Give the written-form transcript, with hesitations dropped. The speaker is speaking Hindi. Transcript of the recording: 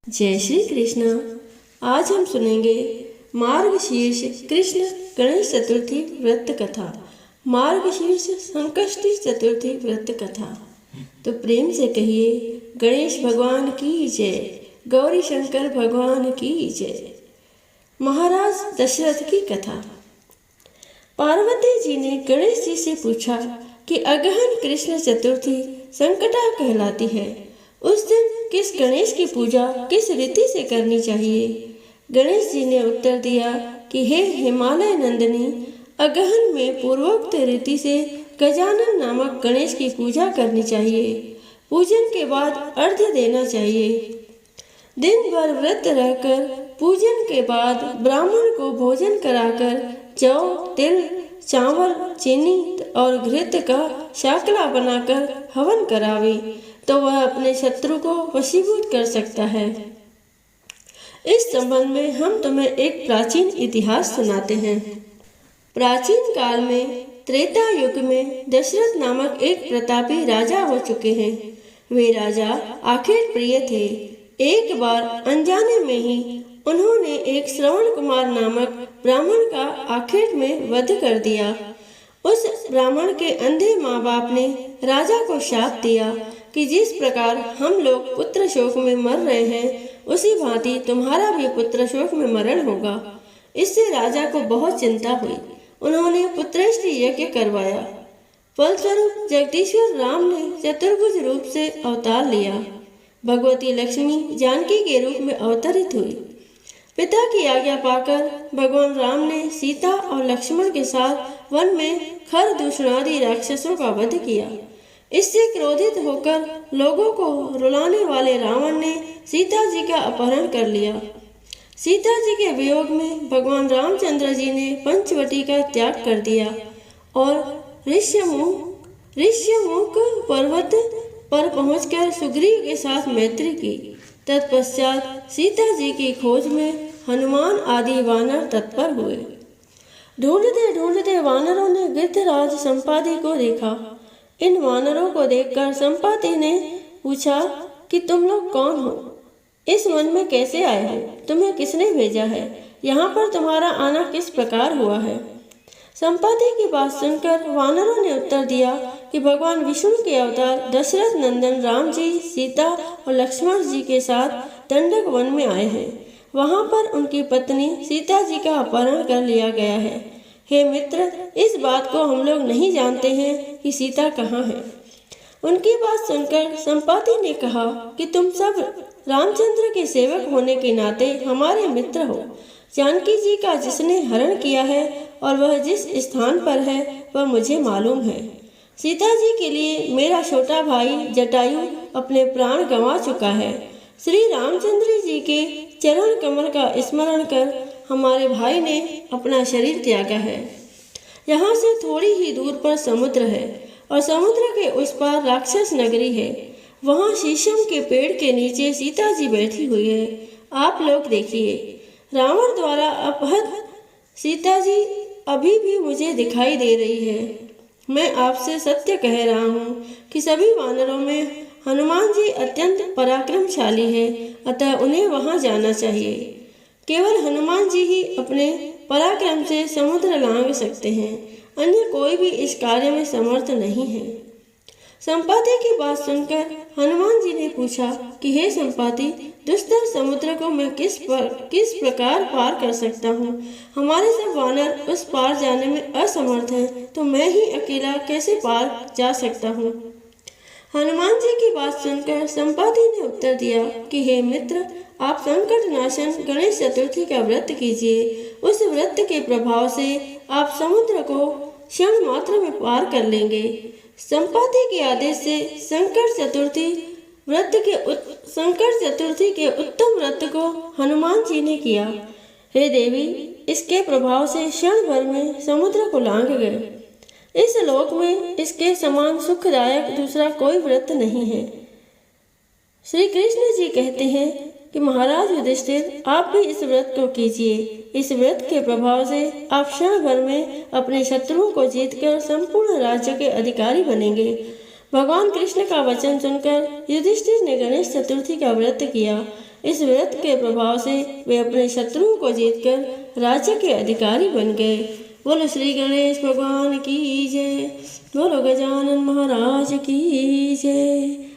जय श्री कृष्ण। आज हम सुनेंगे मार्गशीर्ष कृष्ण गणेश चतुर्थी व्रत कथा। मार्गशीर्ष संकष्टी चतुर्थी व्रत कथा। तो प्रेम से कहिए गणेश भगवान की जय, गौरी शंकर भगवान की जय। महाराज दशरथ की कथा। पार्वती जी ने गणेश जी से पूछा कि अगहन कृष्ण चतुर्थी संकटा कहलाती है, उस दिन किस गणेश की पूजा किस रीति से करनी चाहिए। गणेश जी ने उत्तर दिया कि हे हिमालय नंदिनी, अगहन में पूर्वोक्त रीति से गजानन नामक गणेश की पूजा करनी चाहिए। पूजन के बाद अर्घ्य देना चाहिए। दिन भर व्रत रहकर पूजन के बाद ब्राह्मण को भोजन कराकर जौ, तिल, चावल, चीनी और घृत का शाकला बनाकर हवन करावे तो वह अपने शत्रु को वशीभूत कर सकता है। इस संबंध में हम तुम्हें एक प्राचीन इतिहास सुनाते हैं। प्राचीन काल में त्रेता युग में दशरथ नामक एक प्रतापी राजा हो चुके हैं। वे राजा आखेट प्रिय थे। एक बार अनजाने में ही उन्होंने एक श्रवण कुमार नामक ब्राह्मण का आखेट में वध कर दिया। उस ब्राह्मण के अंधे माँ बाप ने राजा को शाप दिया कि जिस प्रकार हम लोग पुत्र शोक में मर रहे हैं, उसी भांति तुम्हारा भी पुत्र शोक में मरण होगा। इससे राजा को बहुत चिंता हुई। उन्होंने पुत्रेष्टि यज्ञ करवाया। फलस्वरूप जगदीश्वर राम ने चतुर्भुज रूप से अवतार लिया। भगवती लक्ष्मी जानकी के रूप में अवतरित हुई। पिता की आज्ञा पाकर भगवान राम ने सीता और लक्ष्मण के साथ वन में खर दूषणादि राक्षसों का वध किया। इससे क्रोधित होकर लोगों को रुलाने वाले रावण ने सीता जी का अपहरण कर लिया। सीता जी के वियोग में भगवान रामचंद्र जी ने पंचवटी का त्याग कर दिया और ऋष्यमुख पर्वत पर पहुंचकर सुग्रीव के साथ मैत्री की। तत्पश्चात सीता जी की खोज में हनुमान आदि वानर तत्पर हुए। ढूंढते ढूंढते वानरों ने गिद्धराज संपाति को देखा। इन वानरों को देखकर संपाति ने पूछा कि तुम लोग कौन हो? इस वन में कैसे आए हो? तुम्हें किसने भेजा है? यहाँ पर तुम्हारा आना किस प्रकार हुआ है? संपाति की बात सुनकर वानरों ने उत्तर दिया कि भगवान विष्णु के अवतार दशरथ नंदन राम जी सीता और लक्ष्मण जी के साथ दंडक वन में आए हैं। वहाँ पर उनकी पत्नी सीता जी का अपहरण कर लिया गया है। हे मित्र, इस बात को हम लोग नहीं जानते हैं कि सीता कहाँ है। उनकी बात सुनकर संपाति ने कहा कि तुम सब रामचंद्र के सेवक होने के नाते हमारे मित्र हो। जानकी जी का जिसने हरण किया है और वह जिस स्थान पर है वह मुझे मालूम है। सीता जी के लिए मेरा छोटा भाई जटायु अपने प्राण गंवा चुका है। श्री रामचंद्र जी के चरण कमल का स्मरण कर हमारे भाई ने अपना शरीर त्यागा है। यहाँ से थोड़ी ही दूर पर समुद्र है और समुद्र के उस पार राक्षस नगरी है। वहाँ शीशम के पेड़ के नीचे सीता जी बैठी हुई है। आप लोग देखिए, रावण द्वारा अपहत सीता जी अभी भी मुझे दिखाई दे रही है। मैं आपसे सत्य कह रहा हूँ कि सभी वानरों में हनुमान जी अत्यंत पराक्रमशाली हैं, अतः उन्हें वहाँ जाना चाहिए। केवल हनुमान जी ही अपने पराक्रम से समुद्र लांघ सकते हैं, अन्य कोई भी इस कार्य में समर्थ नहीं है। संपाति की बात सुनकर हनुमान जी ने पूछा कि हे संपाति, दुस्तर समुद्र को मैं किस प्रकार पार कर सकता हूँ? हमारे सब वानर उस पार जाने में असमर्थ हैं, तो मैं ही अकेला कैसे पार जा सकता हूँ? हनुमान जी की बात सुनकर संपाति ने उत्तर दिया कि हे मित्र, आप संकट नाशन गणेश चतुर्थी का व्रत कीजिए। उस व्रत के प्रभाव से आप समुद्र को क्षण मात्र में पार कर लेंगे। संपाति के आदेश से संकट चतुर्थी के उत्तम व्रत को हनुमान जी ने किया। हे देवी, इसके प्रभाव से क्षण भर में समुद्र को लांघ गए। इस लोक में इसके समान सुखदायक दूसरा कोई व्रत नहीं है। श्री कृष्ण जी कहते हैं कि महाराज युधिष्ठिर, आप भी इस व्रत को कीजिए। इस व्रत के प्रभाव से आप क्षण भर में अपने शत्रुओं को जीतकर संपूर्ण राज्य के अधिकारी बनेंगे। भगवान कृष्ण का वचन सुनकर युधिष्ठिर ने गणेश चतुर्थी का व्रत किया। इस व्रत के प्रभाव से वे अपने शत्रुओं को जीतकर राज्य के अधिकारी बन गए। बोलो श्री गणेश भगवान की जय। बोलो गजानन महाराज की जय।